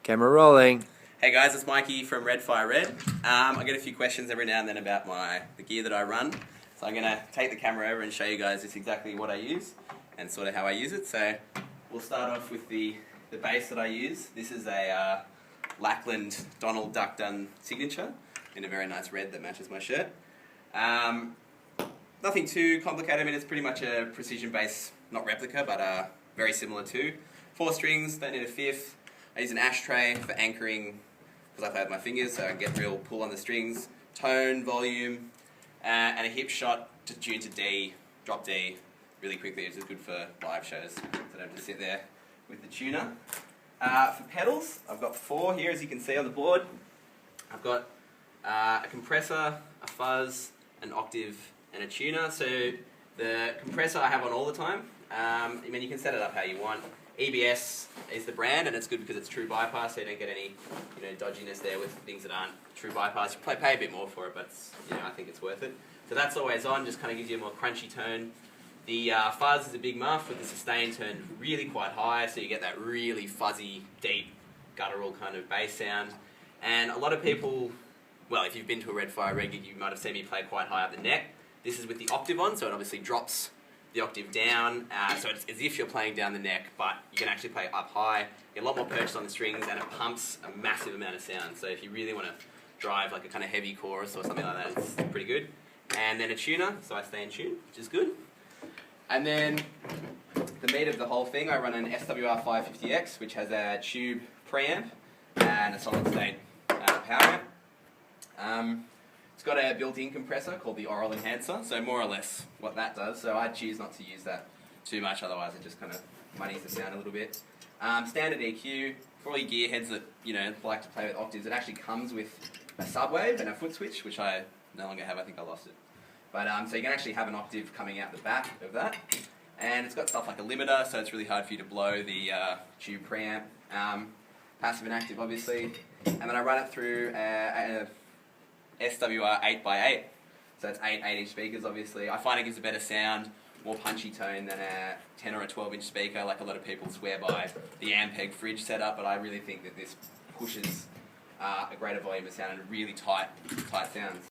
Camera rolling. Hey guys, it's Mikey from Red Fire Red. I get a few questions every now and then about the gear that I run. So I'm going to take the camera over and show you guys just exactly what I use and sort of how I use it. So we'll start off with the base that I use. This is a Lackland Donald Duck Done signature in a very nice red that matches my shirt. Nothing too complicated. I mean, it's pretty much a precision base, not replica, but very similar to. 4 strings, don't need a fifth. I use an ashtray for anchoring because I play with my fingers, so I can get real pull on the strings. Tone, volume, and a hip shot to tune to D, drop D really quickly, which is good for live shows, so I don't have to sit there with the tuner. For pedals, I've got 4 here, as you can see on the board. I've got a compressor, a fuzz, an octave, and a tuner. So the compressor I have on all the time. I mean, you can set it up how you want. EBS is the brand, and it's good because it's true bypass, so you don't get any, dodginess there with things that aren't true bypass. You pay a bit more for it, but I think it's worth it. So that's always on, just kind of gives you a more crunchy tone. The fuzz is a big muff with the sustain turned really quite high, so you get that really fuzzy, deep, guttural kind of bass sound. And a lot of people, well, if you've been to a Red Fire Red gig, you might have seen me play quite high up the neck. This is with the octave on, so it obviously drops the octave down, so it's as if you're playing down the neck, but you can actually play up high, you get a lot more purchase on the strings, and it pumps a massive amount of sound. So if you really want to drive like a kind of heavy chorus or something like that, it's pretty good. And then a tuner, so I stay in tune, which is good. And then the meat of the whole thing, I run an SWR 550X, which has a tube preamp and a solid state power amp. It's got a built-in compressor called the Oral Enhancer, so more or less what that does. So I choose not to use that too much, otherwise it just kind of muddies the sound a little bit. Standard EQ, for all you gearheads that like to play with octaves, it actually comes with a subwave and a foot switch, which I no longer have. I think I lost it. But so you can actually have an octave coming out the back of that, and it's got stuff like a limiter, so it's really hard for you to blow the tube preamp. Passive and active, obviously, and then I run it through a SWR 8x8, so it's 8 8-inch speakers, obviously. I find it gives a better sound, more punchy tone than a 10 or a 12-inch speaker, like a lot of people swear by the Ampeg fridge setup, but I really think that this pushes a greater volume of sound and really tight sounds.